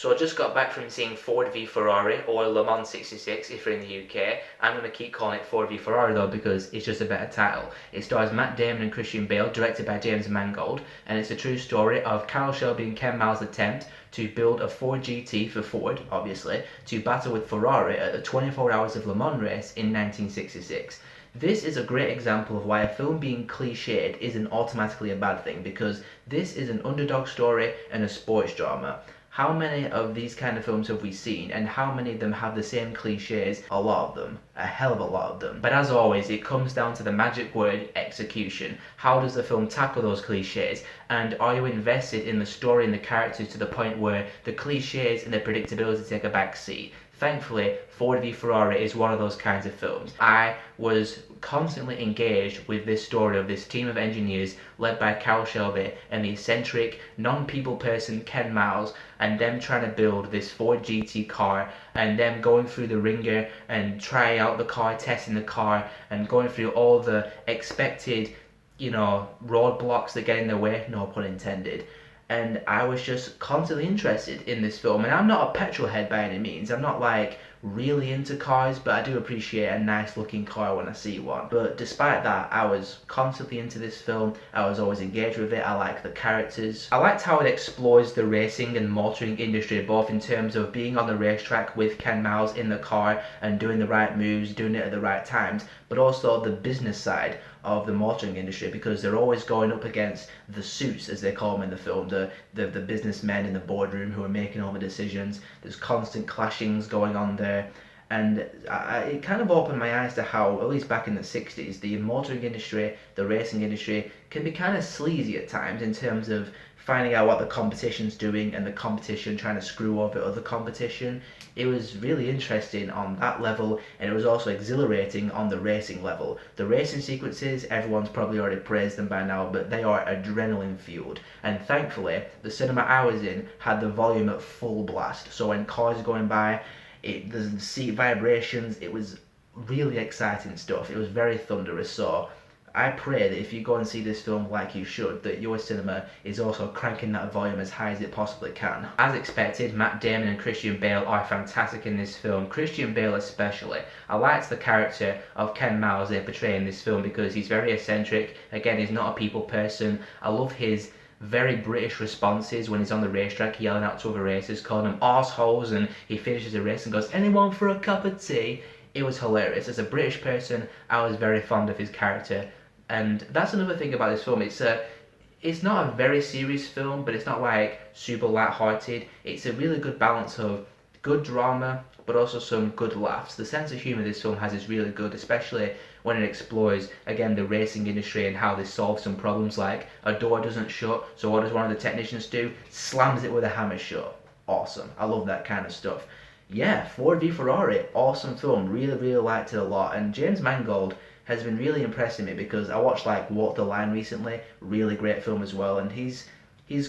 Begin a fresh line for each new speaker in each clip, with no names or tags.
So I just got back from seeing Ford v Ferrari, or Le Mans 66 if you're in the UK. I'm going to keep calling it Ford v Ferrari though because it's just a better title. It stars Matt Damon and Christian Bale, directed by James Mangold, and it's a true story of Carroll Shelby and Ken Miles' attempt to build a Ford GT for Ford, obviously, to battle with Ferrari at the 24 Hours of Le Mans race in 1966. This is a great example of why a film being cliched isn't automatically a bad thing, because this is an underdog story and a sports drama. How many of these kind of films have we seen, and how many of them have the same cliches? A lot of them. A hell of a lot of them. But as always, it comes down to the magic word, execution. How does the film tackle those cliches? And are you invested in the story and the characters to the point where the cliches and the predictability take a back seat? Thankfully, Ford v Ferrari is one of those kinds of films. I was constantly engaged with this story of this team of engineers led by Carroll Shelby and the eccentric, non-people person Ken Miles, and them trying to build this Ford GT car, and them going through the ringer and trying out the car, testing the car, and going through all the expected, roadblocks that get in their way, no pun intended. And I was just constantly interested in this film. And I'm not a petrol head by any means. I'm not like really into cars, but I do appreciate a nice looking car when I see one. But despite that, I was constantly into this film. I was always engaged with it. I liked the characters. I liked how it explores the racing and motoring industry, both in terms of being on the racetrack with Ken Miles in the car and doing the right moves, doing it at the right times, but also the business side of the motoring industry, because they're always going up against the suits, as they call them in the film, the businessmen in the boardroom who are making all the decisions. There's constant clashings going on there, and it kind of opened my eyes to how, at least back in the 60s, the motoring industry, the racing industry, can be kind of sleazy at times in terms of finding out what the competition's doing and the competition trying to screw over other competition. It was really interesting on that level, and it was also exhilarating on the racing level. The racing sequences, everyone's probably already praised them by now, but they are adrenaline fueled, and thankfully the cinema I was in had the volume at full blast, so when cars are going by, the seat vibrations, it was really exciting stuff. It was very thunderous, so I pray that if you go and see this film like you should, that your cinema is also cranking that volume as high as it possibly can. As expected, Matt Damon and Christian Bale are fantastic in this film, Christian Bale especially. I liked the character of Ken Miles they portray in this film because he's very eccentric. Again, he's not a people person. I love his very British responses when he's on the racetrack, yelling out to other racers, calling them arseholes, and he finishes the race and goes, "Anyone for a cup of tea?" It was hilarious. As a British person, I was very fond of his character. And that's another thing about this film. It's not a very serious film, but it's not like super light-hearted. It's a really good balance of good drama, but also some good laughs. The sense of humour this film has is really good, especially when it explores, again, the racing industry and how they solve some problems, like a door doesn't shut, so what does one of the technicians do? Slams it with a hammer shut. Awesome. I love that kind of stuff. Yeah, Ford v Ferrari, awesome film. Really, really liked it a lot. And James Mangold has been really impressing me because I watched like Walk the Line recently, really great film as well, and he's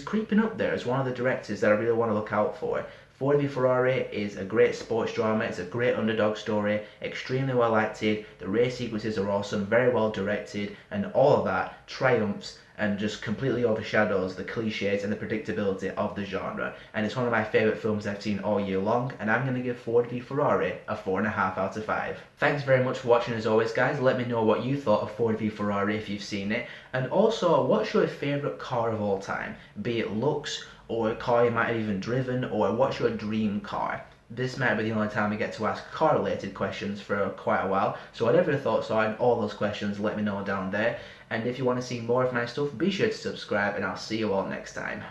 creeping up there as one of the directors that I really want to look out for. Ford v Ferrari is a great sports drama, it's a great underdog story, extremely well acted, the race sequences are awesome, very well directed, and all of that triumphs and just completely overshadows the cliches and the predictability of the genre. And it's one of my favourite films I've seen all year long, and I'm going to give Ford v Ferrari a 4.5 out of 5. Thanks very much for watching as always, guys. Let me know what you thought of Ford v Ferrari if you've seen it, and also what's your favourite car of all time, be it looks or a car you might have even driven, or what's your dream car. This might be the only time we get to ask car related questions for quite a while, so whatever your thoughts are on all those questions, let me know down there. And if you want to see more of my stuff, be sure to subscribe, and I'll see you all next time.